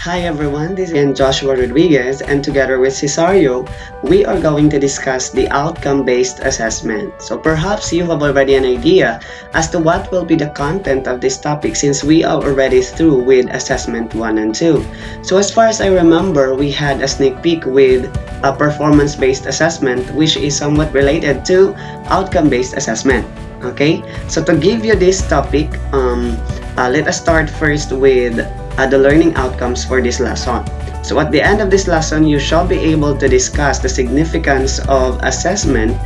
Hi everyone, this is Joshua Rodriguez, and together with Cesario, we are going to discuss the outcome-based assessment. So perhaps you have already an idea as to what will be the content of this topic since we are already through with assessment 1 and 2. So as far as I remember, we had a sneak peek with a performance-based assessment which is somewhat related to outcome-based assessment. Okay, so to give you this topic, let us start first with the learning outcomes for this lesson. So at the end of this lesson, you shall be able to discuss the significance of assessment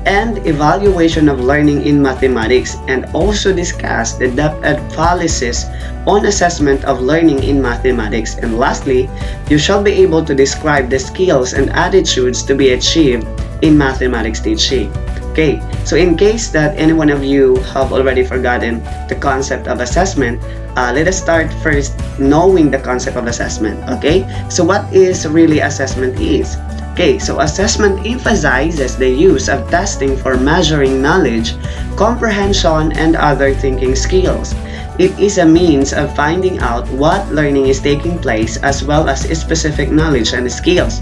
and evaluation of learning in mathematics, and also discuss the depth analysis on assessment of learning in mathematics. And lastly, you shall be able to describe the skills and attitudes to be achieved in mathematics teaching. Okay, so in case that any one of you have already forgotten the concept of assessment, let us start first knowing the concept of assessment. Okay, so what is really assessment is? Okay, so assessment emphasizes the use of testing for measuring knowledge, comprehension, and other thinking skills. It is a means of finding out what learning is taking place as well as specific knowledge and skills.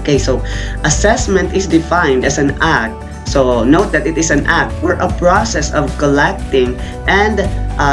Okay, so assessment is defined as an act. So note that it is an act or a process of collecting and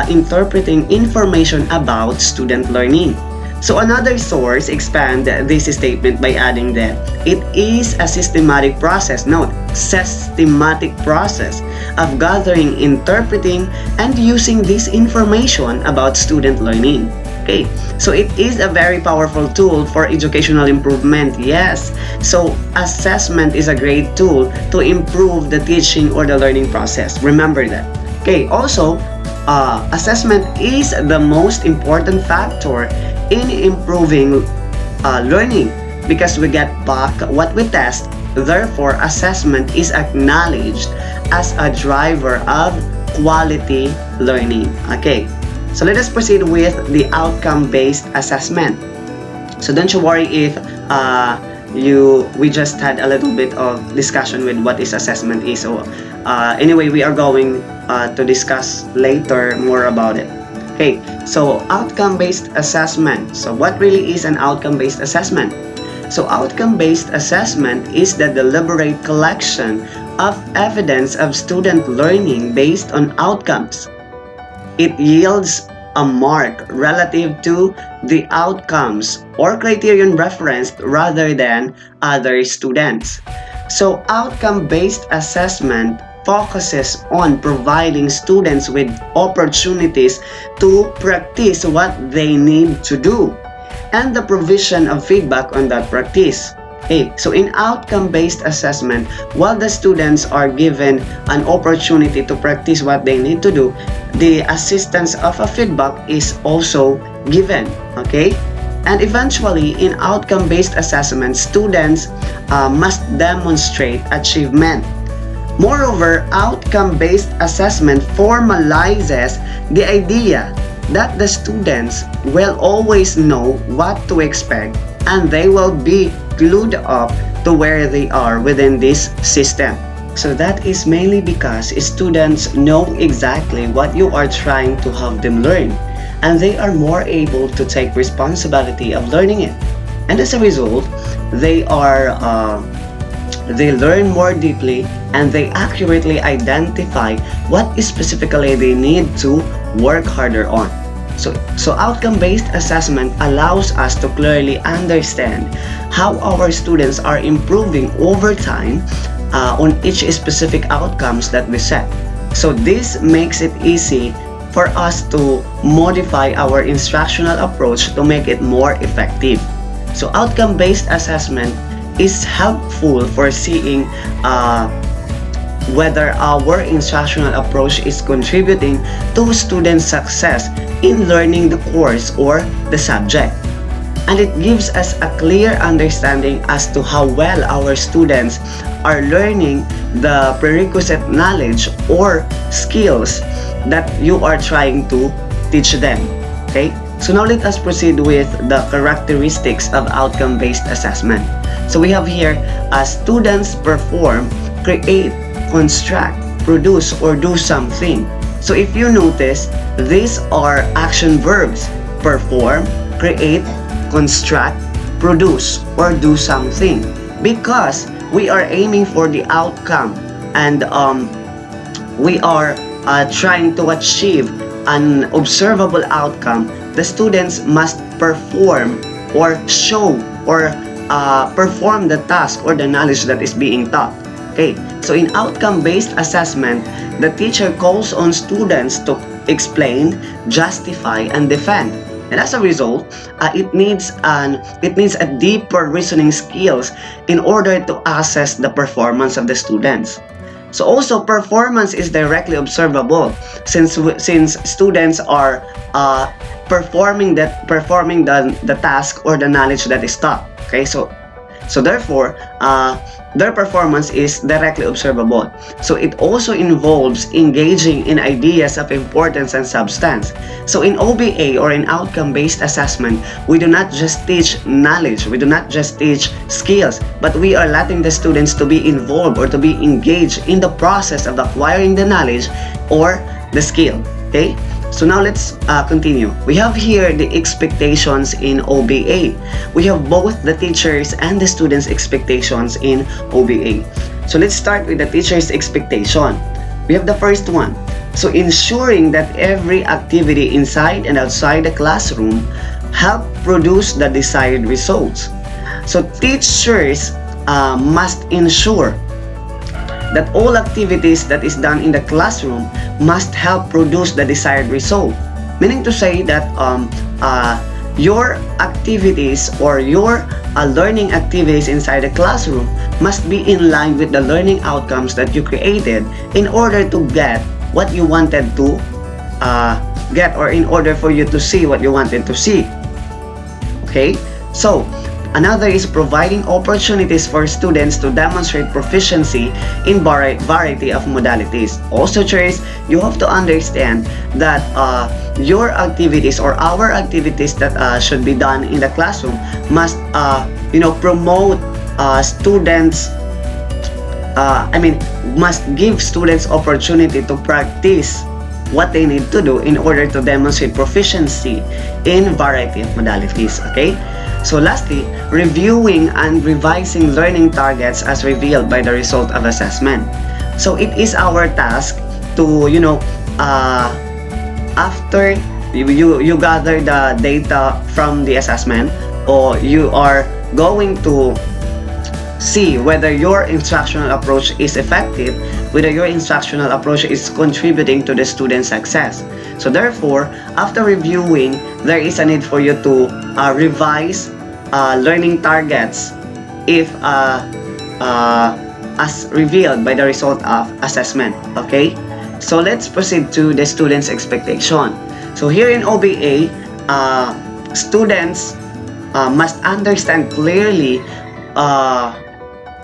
interpreting information about student learning. So another source expand this statement by adding that it is a systematic process, note, systematic process of gathering, interpreting, and using this information about student learning. Okay, so it is a very powerful tool for educational improvement. Yes, so assessment is a great tool to improve the teaching or the learning process. Remember that. Okay, also, assessment is the most important factor in improving learning because we get back what we test. Therefore, assessment is acknowledged as a driver of quality learning. Okay. So let us proceed with the outcome-based assessment. So don't you worry if we just had a little bit of discussion with what is assessment is. So anyway, we are going to discuss later more about it. Okay, so outcome-based assessment. So what really is an outcome-based assessment? So outcome-based assessment is the deliberate collection of evidence of student learning based on outcomes. It yields a mark relative to the outcomes or criterion referenced rather than other students. So outcome-based assessment focuses on providing students with opportunities to practice what they need to do and the provision of feedback on that practice. Okay, so in outcome-based assessment, while the students are given an opportunity to practice what they need to do, the assistance of a feedback is also given. Okay, and eventually in outcome-based assessment, students must demonstrate achievement. Moreover, outcome-based assessment formalizes the idea that the students will always know what to expect and they will be glued up to where they are within this system. So that is mainly because students know exactly what you are trying to have them learn, and they are more able to take responsibility of learning it. And as a result, they learn more deeply and they accurately identify what specifically they need to work harder on. So outcome-based assessment allows us to clearly understand how our students are improving over time on each specific outcomes that we set. So this makes it easy for us to modify our instructional approach to make it more effective. So outcome-based assessment is helpful for seeing whether our instructional approach is contributing to student success in learning the course or the subject. And it gives us a clear understanding as to how well our students are learning the prerequisite knowledge or skills that you are trying to teach them. Okay? So now let us proceed with the characteristics of outcome-based assessment. So we have here, students perform, create, construct, produce, or do something. So if you notice, these are action verbs: perform, create, construct, produce, or do something. Because we are aiming for the outcome, and we are trying to achieve an observable outcome, the students must perform or show or perform the task or the knowledge that is being taught. Okay, so in outcome-based assessment, the teacher calls on students to explain, justify, and defend. And as a result, it needs a deeper reasoning skills in order to assess the performance of the students. So also, performance is directly observable since students are performing the task or the knowledge that is taught. Okay, so therefore, their performance is directly observable. So it also involves engaging in ideas of importance and substance. So in OBA, or in outcome-based assessment, we do not just teach knowledge, we do not just teach skills, but we are letting the students to be involved or to be engaged in the process of acquiring the knowledge or the skill. Okay? So now let's continue. We have here the expectations in OBA. We have both the teachers and the students' expectations in OBA. So let's start with the teacher's expectation. We have the first one. So ensuring that every activity inside and outside the classroom help produce the desired results. So teachers must ensure that all activities that is done in the classroom must help produce the desired result. Meaning to say that your activities or your learning activities inside the classroom must be in line with the learning outcomes that you created in order to get what you wanted to get, or in order for you to see what you wanted to see. Okay? So, another is providing opportunities for students to demonstrate proficiency in variety of modalities. Also, teachers, you have to understand that your activities or our activities that should be done in the classroom must, promote students. Must give students opportunity to practice what they need to do in order to demonstrate proficiency in variety of modalities. Okay? So lastly, reviewing and revising learning targets as revealed by the result of assessment. So it is our task to, after you gather the data from the assessment, or you are going to see whether your instructional approach is effective, whether your instructional approach is contributing to the student's success. So therefore, after reviewing, there is a need for you to revise learning targets if as revealed by the result of assessment. Okay, so let's proceed to the student's expectation. So here in OBA, students must understand clearly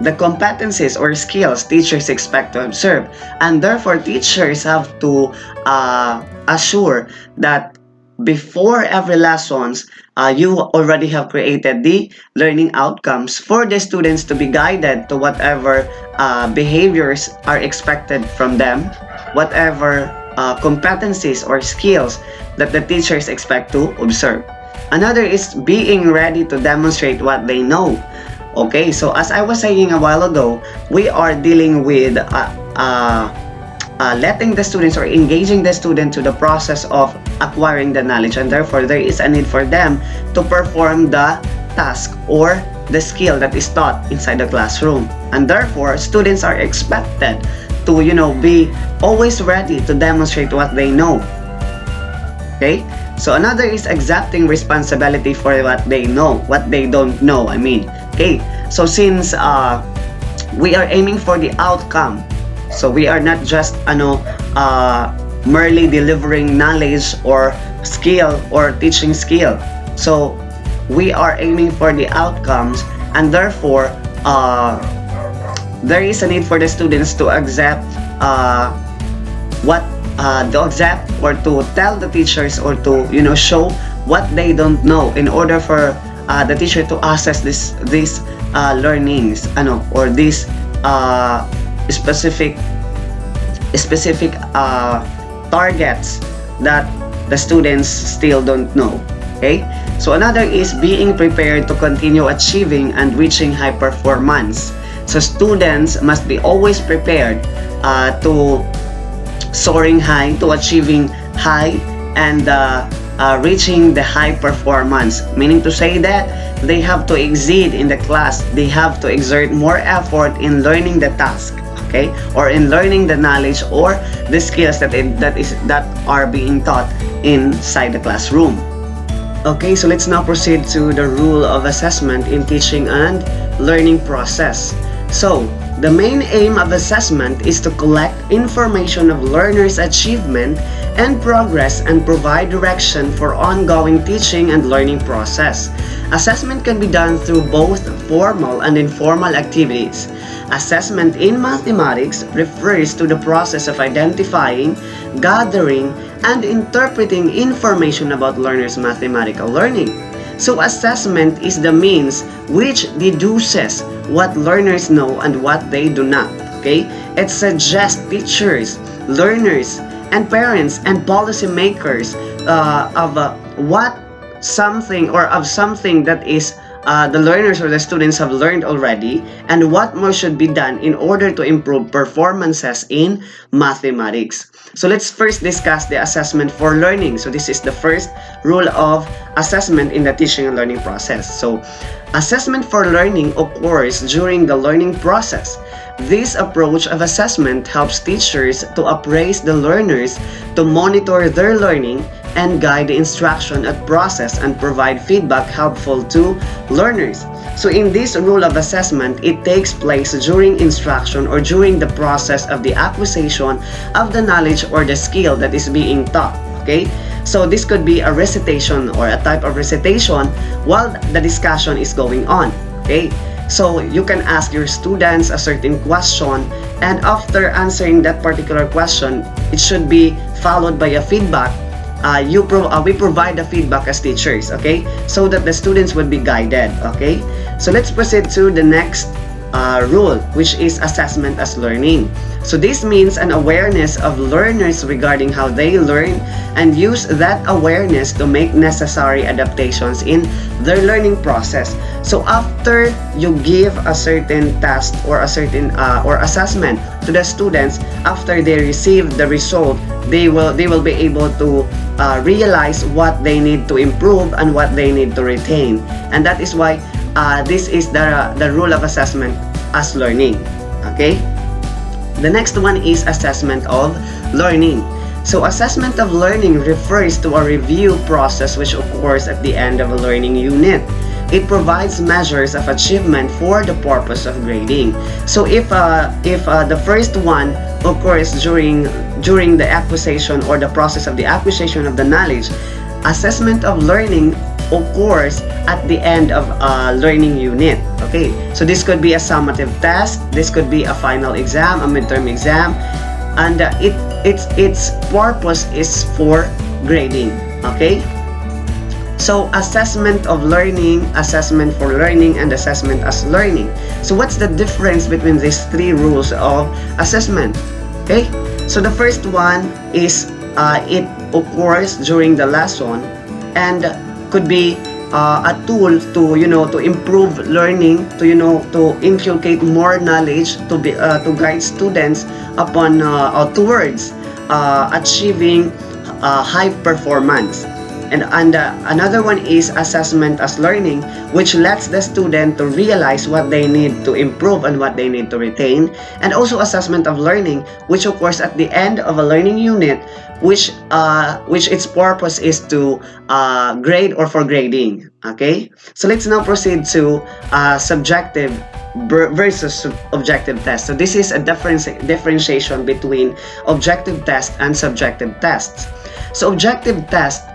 the competencies or skills teachers expect to observe, and therefore teachers have to assure that before every lessons, you already have created the learning outcomes for the students to be guided to whatever behaviors are expected from them, whatever competencies or skills that the teachers expect to observe. Another is being ready to demonstrate what they know. Okay, so as I was saying a while ago, we are dealing with letting the students or engaging the student to the process of acquiring the knowledge, and therefore there is a need for them to perform the task or the skill that is taught inside the classroom, and therefore students are expected to be always ready to demonstrate what they know. Okay, so another is accepting responsibility for what they know, what they don't know, okay, so since we are aiming for the outcome, so we are not just merely delivering knowledge or skill or teaching skill. So we are aiming for the outcomes, and therefore there is a need for the students to accept what to accept or to tell the teachers or to show what they don't know in order for the teacher to assess this learnings or this specific targets that the students still don't know. Okay, so another is being prepared to continue achieving and reaching high performance. So students must be always prepared to soaring high, to achieving high, and reaching the high performance, meaning to say that they have to exceed in the class, they have to exert more effort in learning the task, okay, or in learning the knowledge or the skills that are being taught inside the classroom. Okay, so let's now proceed to the rule of assessment in teaching and learning process. So the main aim of assessment is to collect information of learners' achievement and progress and provide direction for ongoing teaching and learning process. Assessment can be done through both formal and informal activities. Assessment in mathematics refers to the process of identifying, gathering, and interpreting information about learners' mathematical learning. So assessment is the means which deduces what learners know and what they do not. Okay? It suggests teachers, learners, and parents and policymakers of what something or of something that is the learners or the students have learned already and what more should be done in order to improve performances in mathematics. So let's first discuss the assessment for learning. So this is the first rule of assessment in the teaching and learning process. So assessment for learning occurs during the learning process. This approach of assessment helps teachers to appraise the learners, to monitor their learning, and guide the instruction at process and provide feedback helpful to learners. So in this rule of assessment, it takes place during instruction or during the process of the acquisition of the knowledge or the skill that is being taught. Okay? So this could be a recitation or a type of recitation while the discussion is going on. Okay? So you can ask your students a certain question, and after answering that particular question, it should be followed by a feedback. We provide the feedback as teachers, okay, so that the students would be guided. Okay, so let's proceed to the next rule, which is assessment as learning. So this means an awareness of learners regarding how they learn and use that awareness to make necessary adaptations in their learning process. So after you give a certain task or a certain or assessment to the students, after they receive the result, they will be able to realize what they need to improve and what they need to retain, and that is why this is the rule of assessment as learning. Okay, the next one is assessment of learning. So assessment of learning refers to a review process which occurs at the end of a learning unit. It provides measures of achievement for the purpose of grading. So if the first one occurs during the acquisition or the process of the acquisition of the knowledge, assessment of learning occurs at the end of a learning unit. Okay, so this could be a summative test, this could be a final exam, a midterm exam, and its purpose is for grading. Okay, so assessment of learning, assessment for learning, and assessment as learning. So what's the difference between these three rules of assessment? Okay, so the first one is it occurs during the lesson and could be a tool to improve learning, to inculcate more knowledge, to guide students upon towards achieving high performance. And another one is assessment as learning, which lets the student to realize what they need to improve and what they need to retain. And also assessment of learning, which occurs at the end of a learning unit, which its purpose is to grade or for grading. Okay, so let's now proceed to subjective versus objective test. So this is a differentiation between objective test and subjective tests. So objective test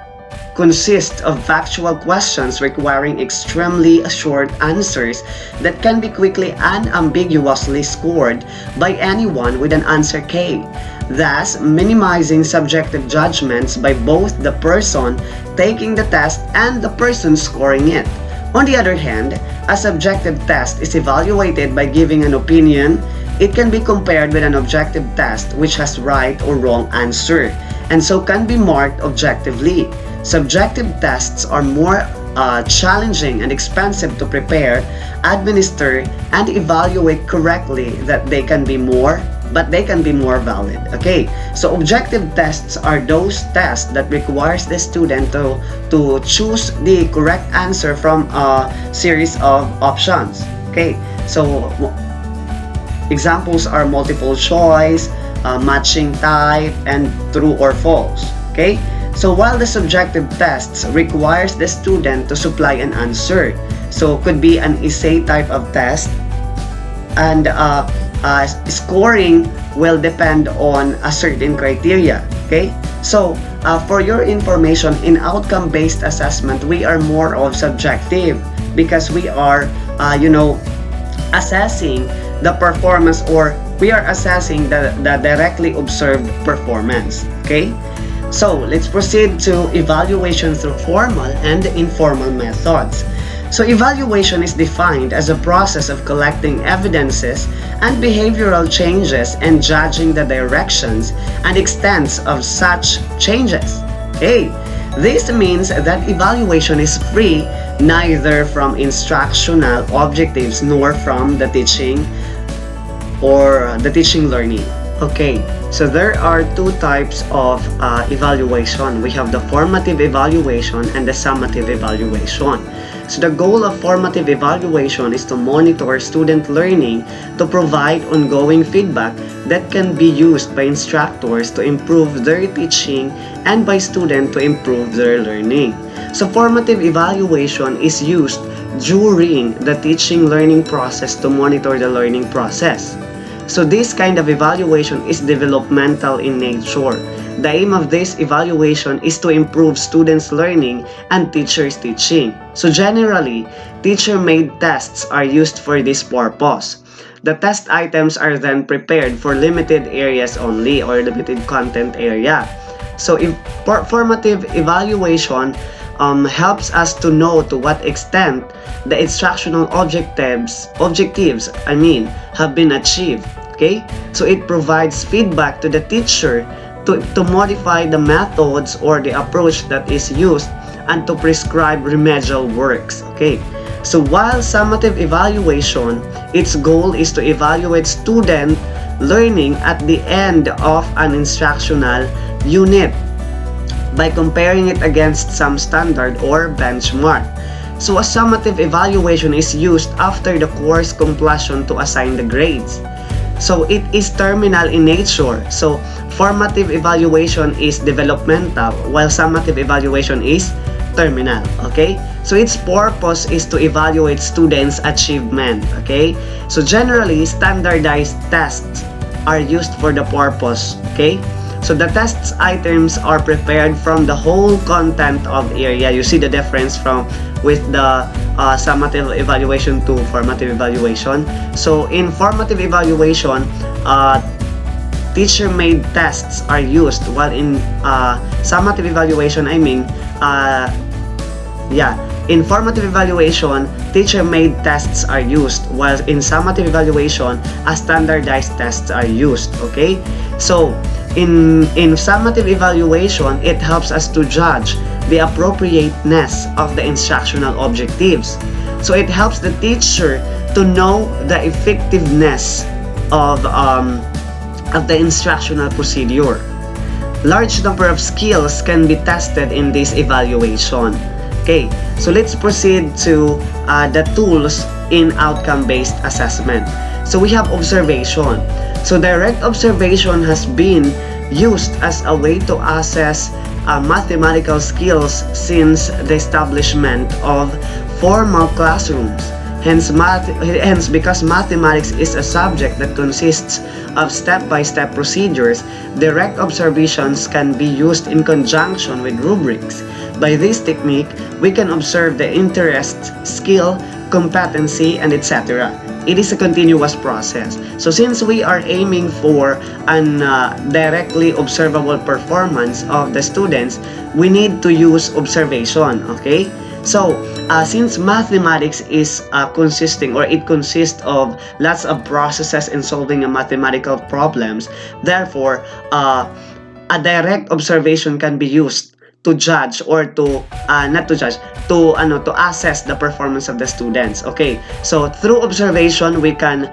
consist of factual questions requiring extremely short answers that can be quickly and ambiguously scored by anyone with an answer K, thus minimizing subjective judgments by both the person taking the test and the person scoring it. On the other hand, a subjective test is evaluated by giving an opinion. It can be compared with an objective test which has right or wrong answer, and so can be marked objectively. Subjective tests are more challenging and expensive to prepare, administer, and evaluate correctly that they can be more valid. Okay, so objective tests are those tests that requires the student to choose the correct answer from a series of options. Okay, so examples are multiple choice, matching type, and true or false. Okay, so while the subjective tests requires the student to supply an answer, so could be an essay type of test, and scoring will depend on a certain criteria. Okay, so for your information, in outcome-based assessment, we are more of subjective because we are assessing the performance, or we are assessing the directly observed performance. Okay, so let's proceed to evaluation through formal and informal methods. So evaluation is defined as a process of collecting evidences and behavioral changes and judging the directions and extents of such changes. Okay, this means that evaluation is free neither from instructional objectives nor from the teaching learning. Okay, so there are two types of evaluation. We have the formative evaluation and the summative evaluation. So the goal of formative evaluation is to monitor student learning, to provide ongoing feedback that can be used by instructors to improve their teaching and by students to improve their learning. So formative evaluation is used during the teaching learning process to monitor the learning process. So this kind of evaluation is developmental in nature. The aim of this evaluation is to improve students' learning and teachers' teaching. So generally, teacher-made tests are used for this purpose. The test items are then prepared for limited areas only, or limited content area. So formative evaluation helps us to know to what extent the instructional objectives have been achieved. Okay, so it provides feedback to the teacher to modify the methods or the approach that is used and to prescribe remedial works. Okay, so while summative evaluation, its goal is to evaluate student learning at the end of an instructional unit by comparing it against some standard or benchmark. So a summative evaluation is used after the course completion to assign the grades. So it is terminal in nature. So formative evaluation is developmental while summative evaluation is terminal. Okay, so its purpose is to evaluate students' achievement. Okay, so generally standardized tests are used for the purpose. Okay, so the tests items are prepared from the whole content of area. You see the difference with the summative evaluation to formative evaluation. So in formative evaluation, teacher-made tests are used, while in summative evaluation, in formative evaluation, teacher-made tests are used, while in summative evaluation, standardized tests are used. Okay, so in summative evaluation, it helps us to judge the appropriateness of the instructional objectives. So it helps the teacher to know the effectiveness of the instructional procedure. Large number of skills can be tested in this evaluation. Okay, so let's proceed to the tools in outcome-based assessment. So we have observation. So direct observation has been used as a way to assess mathematical skills since the establishment of formal classrooms. Hence, because mathematics is a subject that consists of step-by-step procedures, direct observations can be used in conjunction with rubrics. By this technique, we can observe the interest, skill, competency, and etc. It is a continuous process. So since we are aiming for an directly observable performance of the students, we need to use observation, okay? So, since mathematics is consisting or it consists of lots of processes in solving a mathematical problems, therefore, a direct observation can be used to judge or to not to judge to assess the performance of the students. Okay, so through observation we can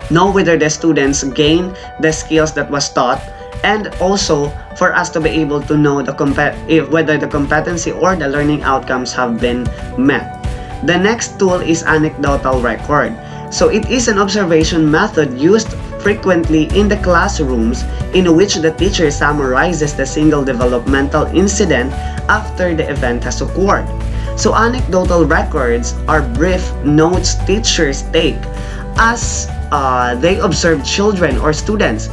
know whether the students gain the skills that was taught, and also for us to be able to know whether the competency or the learning outcomes have been met. The next tool is anecdotal record. So it is an observation method used frequently in the classrooms in which the teacher summarizes the single developmental incident after the event has occurred. So anecdotal records are brief notes teachers take as they observe children or students.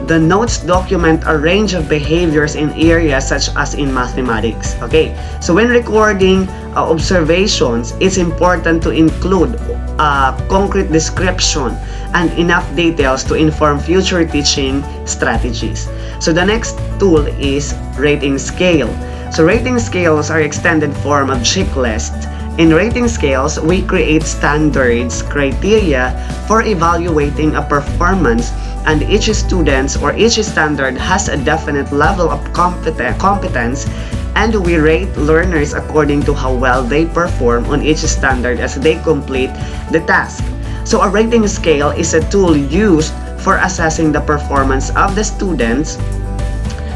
The notes document a range of behaviors in areas such as in mathematics. Okay, so when recording observations, it's important to include concrete description and enough details to inform future teaching strategies. So the next tool is rating scale. So rating scales are extended form of checklist. In rating scales, we create standards, criteria for evaluating a performance, and each student or each standard has a definite level of competence, and we rate learners according to how well they perform on each standard as they complete the task. So a rating scale is a tool used for assessing the performance of the students.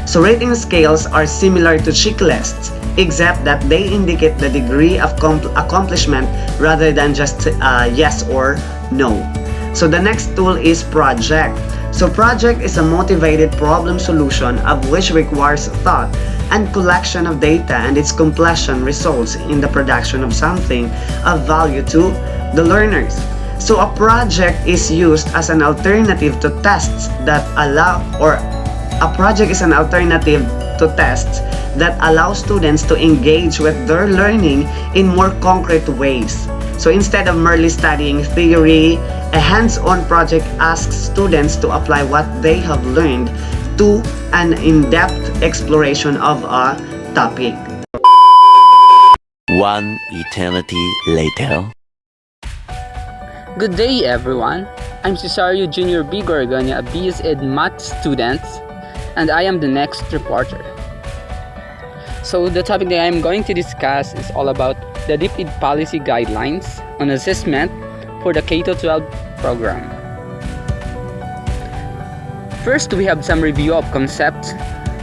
So rating scales are similar to checklists, except that they indicate the degree of accomplishment rather than just yes or no. So the next tool is project. So project is a motivated problem solution of which requires thought and collection of data, and its completion results in the production of something of value to the learners. So a project is used as an alternative to tests that allow, or a project is an alternative to tests that allow students to engage with their learning in more concrete ways. So instead of merely studying theory, a hands-on project asks students to apply what they have learned to an in-depth exploration of a topic. One eternity later. Good day, everyone. I'm Cesario Junior B. Gorgonia, a BS Ed Math student, and I am the next reporter. So the topic that I'm going to discuss is all about the DepEd policy guidelines on assessment for the K-12 program. First, we have some review of concepts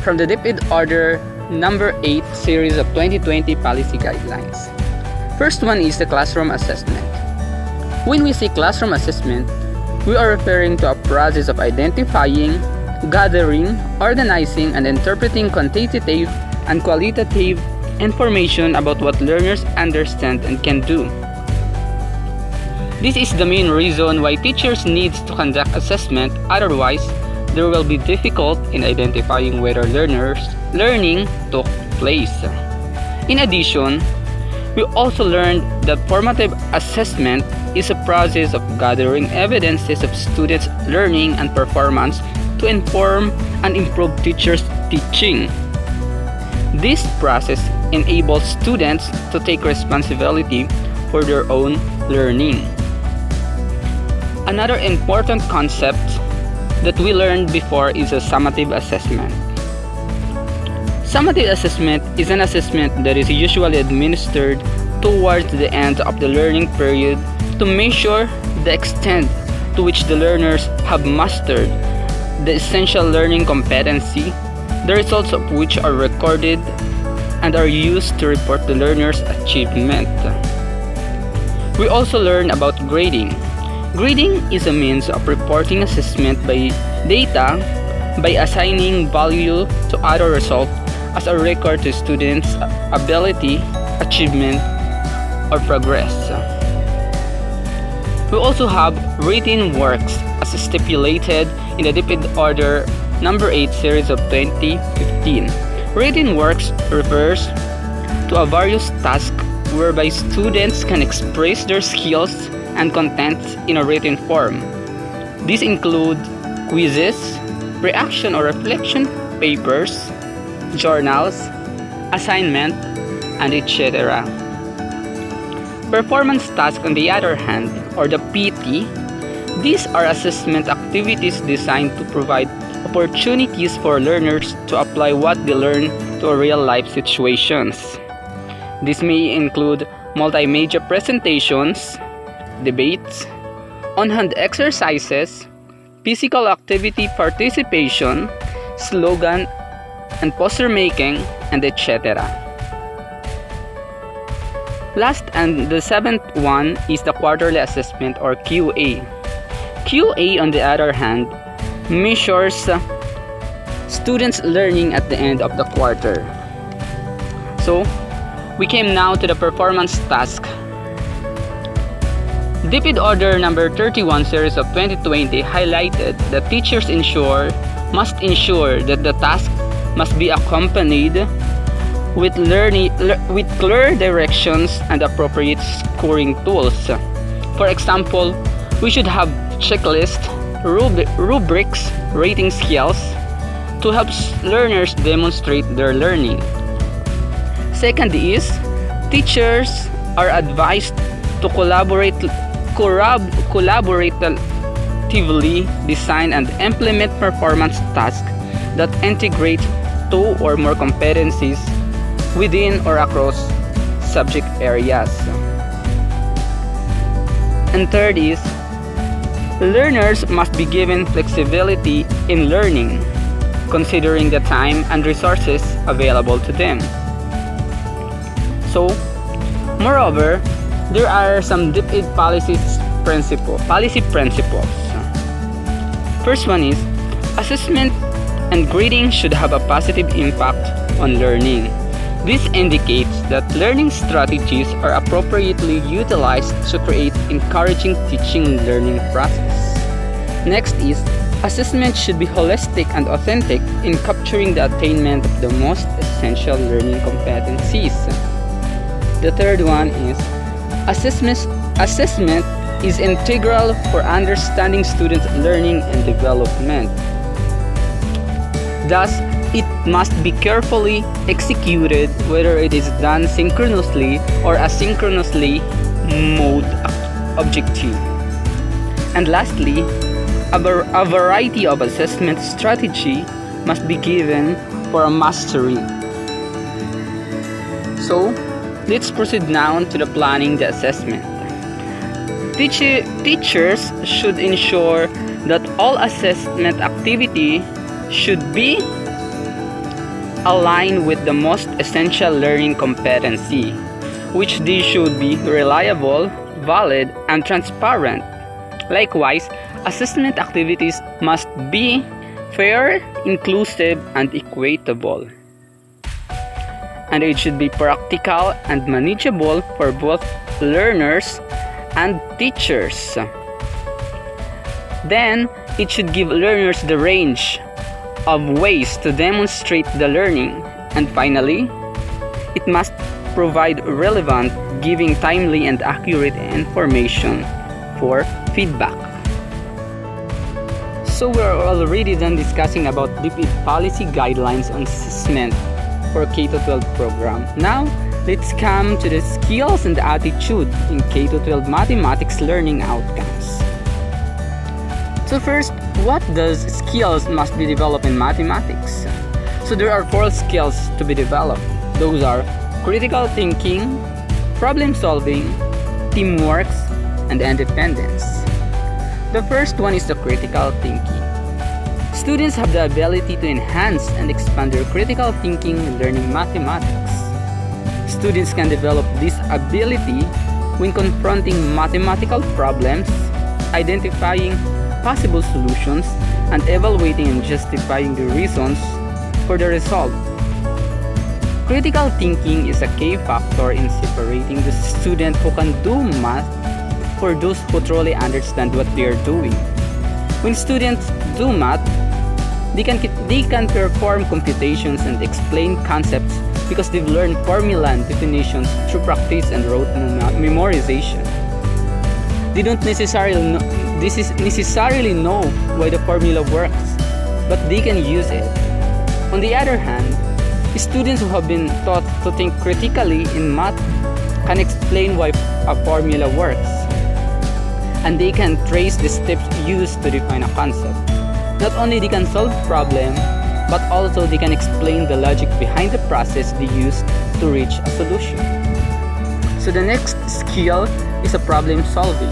from the DepEd Order number 8 series of 2020 policy guidelines. First one is the classroom assessment. When we say classroom assessment, we are referring to a process of identifying, gathering, organizing, and interpreting quantitative and qualitative information about what learners understand and can do. This is the main reason why teachers need to conduct assessment, otherwise there will be difficult in identifying whether learners' learning took place. In addition, we also learned that formative assessment is a process of gathering evidences of students' learning and performance to inform and improve teachers' teaching. This process enables students to take responsibility for their own learning. Another important concept that we learned before is a summative assessment. Summative assessment is an assessment that is usually administered towards the end of the learning period to measure the extent to which the learners have mastered the essential learning competency, the results of which are recorded and are used to report the learner's achievement. We also learn about grading. Grading is a means of reporting assessment by data by assigning value to other results as a record to students' ability, achievement, or progress. We also have written works as stipulated in the DepEd Order number 8 series of 2015. Written works refers to a various task whereby students can express their skills and content in a written form. These include quizzes, reaction or reflection papers, journals, assignment, and etc. Performance tasks, on the other hand, or the PT, these are assessment activities designed to provide opportunities for learners to apply what they learn to real-life situations. This may include multimedia presentations, debates, on-hand exercises, physical activity participation, slogan and poster making, and etc. Last and the seventh one is the quarterly assessment or QA. QA, on the other hand, measures students' learning at the end of the quarter. So, we came now to the performance task. DepEd Order number 31 series of 2020 highlighted that teachers must ensure that the task must be accompanied with clear directions and appropriate scoring tools. For example, we should have checklists, rubrics, rating scales to help learners demonstrate their learning. Second is, teachers are advised to collaboratively design and implement performance tasks that integrate two or more competencies within or across subject areas. And third is, learners must be given flexibility in learning, considering the time and resources available to them. So, moreover, there are some DepEd policy principles. First one is, assessment and grading should have a positive impact on learning. This indicates that learning strategies are appropriately utilized to create encouraging teaching and learning process. Next is, assessment should be holistic and authentic in capturing the attainment of the most essential learning competencies. The third one is, assessment is integral for understanding students' learning and development. Thus, it must be carefully executed, whether it is done synchronously or asynchronously mode objective. And lastly, a variety of assessment strategy must be given for a mastery. So, let's proceed now to the planning the assessment. Teachers should ensure that all assessment activity should be aligned with the most essential learning competency, which they should be reliable, valid, and transparent. Likewise, assessment activities must be fair, inclusive, and equitable. And it should be practical and manageable for both learners and teachers. Then, it should give learners the range of ways to demonstrate the learning. And finally, it must provide relevant, giving timely and accurate information for feedback. So we're already done discussing about DepEd policy guidelines on assessment for K-12 program. Now, let's come to the skills and attitude in K-12 mathematics learning outcomes. So first, what does skills must be developed in mathematics? So there are 4 skills to be developed. Those are critical thinking, problem solving, teamwork, and independence. The first one is the critical thinking. Students have the ability to enhance and expand their critical thinking when learning mathematics. Students can develop this ability when confronting mathematical problems, identifying possible solutions, and evaluating and justifying the reasons for the result. Critical thinking is a key factor in separating the student who can do math for those who truly understand what they are doing. When students do math, they can perform computations and explain concepts because they've learned formula and definitions through practice and rote memorization. They don't necessarily know why the formula works, but they can use it. On the other hand, students who have been taught to think critically in math can explain why a formula works, and they can trace the steps used to define a concept. Not only they can solve problem, but also they can explain the logic behind the process they use to reach a solution. So the next skill is a problem solving.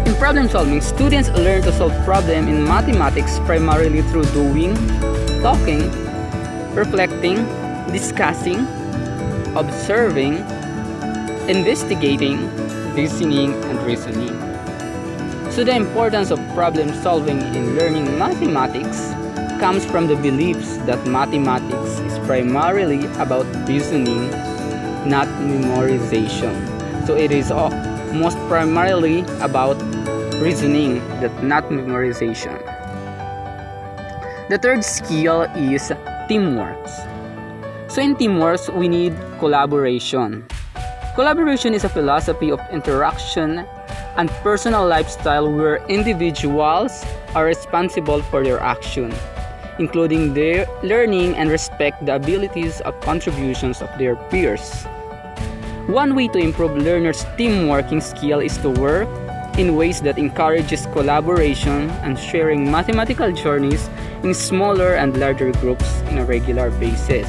In problem solving, students learn to solve problems in mathematics primarily through doing, talking, reflecting, discussing, observing, investigating, listening, and reasoning. So the importance of problem solving in learning mathematics comes from the beliefs that mathematics is primarily about reasoning, not memorization. So it is most primarily about reasoning, not memorization. The third skill is teamwork. So in teamwork, we need collaboration. Collaboration is a philosophy of interaction and personal lifestyle where individuals are responsible for their action, including their learning and respect the abilities of contributions of their peers. One way to improve learners' teamworking skill is to work in ways that encourages collaboration and sharing mathematical journeys in smaller and larger groups on a regular basis.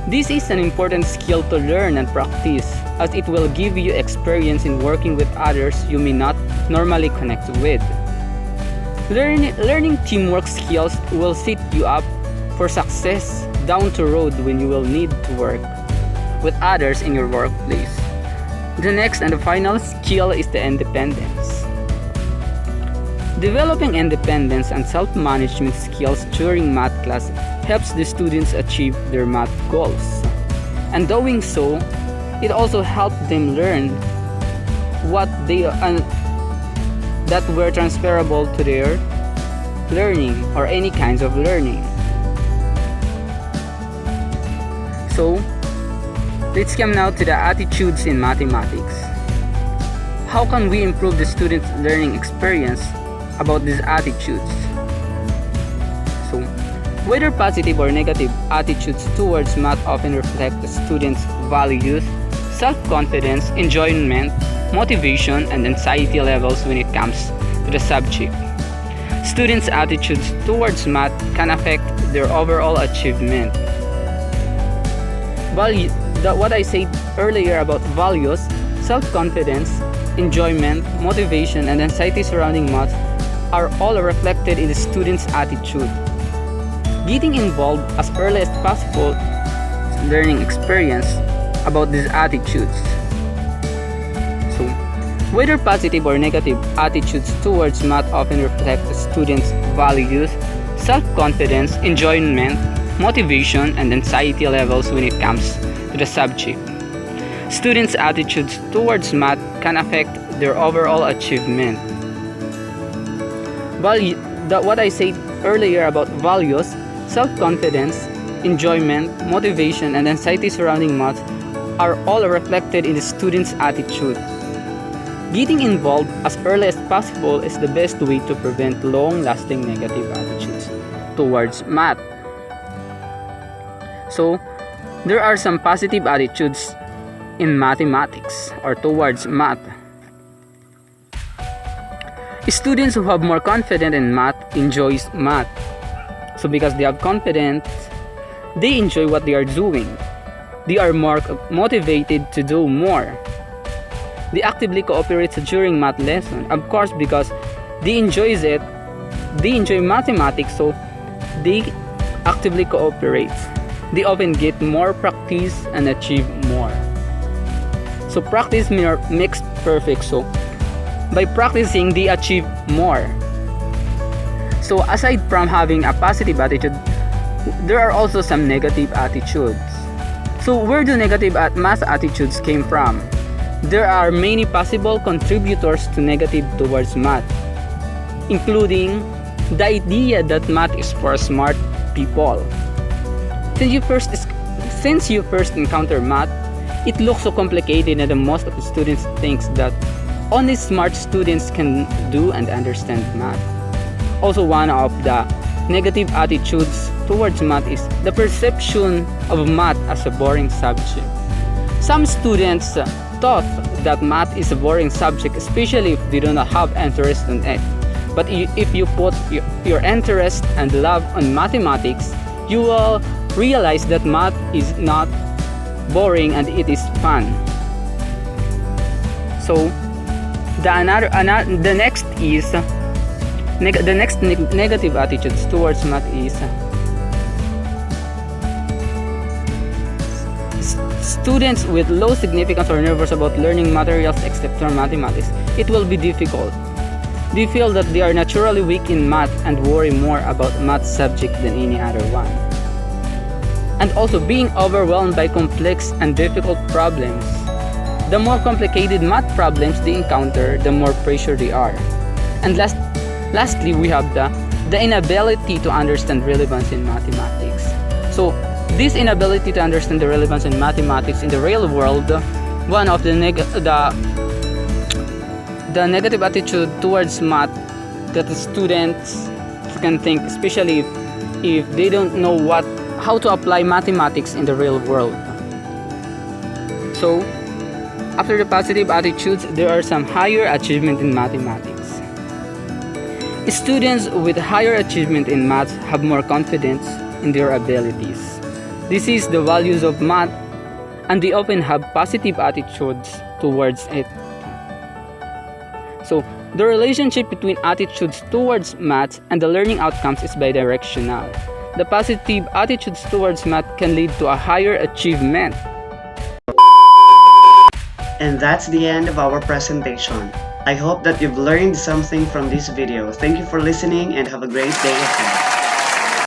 This is an important skill to learn and practice, as it will give you experience in working with others you may not normally connect with. Learning teamwork skills will set you up for success down the road when you will need to work with others in your workplace. The next and the final skill is the independence. Developing independence and self-management skills during math class helps the students achieve their math goals. And doing so, it also helps them learn what they that were transferable to their learning or any kinds of learning. So, let's come now to the attitudes in mathematics. How can we improve the students' learning experience about these attitudes? So, whether positive or negative attitudes towards math often reflect the students' values, self-confidence, enjoyment, motivation, and anxiety levels when it comes to the subject. Students' attitudes towards math can affect their overall achievement. What I said earlier about values, self-confidence, enjoyment, motivation, and anxiety surrounding math are all reflected in the student's attitude. Getting involved as early as possible is learning experience about these attitudes. So, whether positive or negative attitudes towards math often reflect the student's values, self-confidence, enjoyment, motivation, and anxiety levels when it comes to the subject. Students' attitudes towards math can affect their overall achievement. What I said earlier about values, self-confidence, enjoyment, motivation, and anxiety surrounding math are all reflected in the student's attitude. Getting involved as early as possible is the best way to prevent long-lasting negative attitudes towards math. So, there are some positive attitudes in mathematics or towards math. Students who have more confidence in math enjoys math. So because they have confidence, they enjoy what they are doing. They are more motivated to do more. They actively cooperate during math lesson. Of course, because they enjoy it, they enjoy mathematics, so they actively cooperate. They often get more practice and achieve more. So practice makes perfect. So by practicing, they achieve more. So aside from having a positive attitude there are also some negative attitudes. So where do negative math attitudes came from? There are many possible contributors to negative towards math, including the idea that math is for smart people. Since you first encounter math, it looks so complicated that most of the students thinks that only smart students can do and understand math. Also, one of the negative attitudes towards math is the perception of math as a boring subject. Some students thought that math is a boring subject, especially if they do not have interest in it. But if you put your interest and love on mathematics, you will realize that math is not boring and it is fun. So the next negative attitudes towards math is students with low significance or nervous about learning materials except for mathematics. It will be difficult. They feel that they are naturally weak in math and worry more about math subject than any other one. And also being overwhelmed by complex and difficult problems. The more complicated math problems they encounter, the more pressure they are. And lastly, we have the inability to understand relevance in mathematics. So this inability to understand the relevance in mathematics in the real world, one of the negative attitude towards math that the students can think, especially if they don't know how to apply mathematics in the real world. So after the positive attitudes, there are some higher achievement in mathematics. Students with higher achievement in math have more confidence in their abilities. This is the values of math, and they often have positive attitudes towards it. So the relationship between attitudes towards math and the learning outcomes is bidirectional. The positive attitudes towards math can lead to a higher achievement. And that's the end of our presentation. I hope that you've learned something from this video. Thank you for listening and have a great day ahead.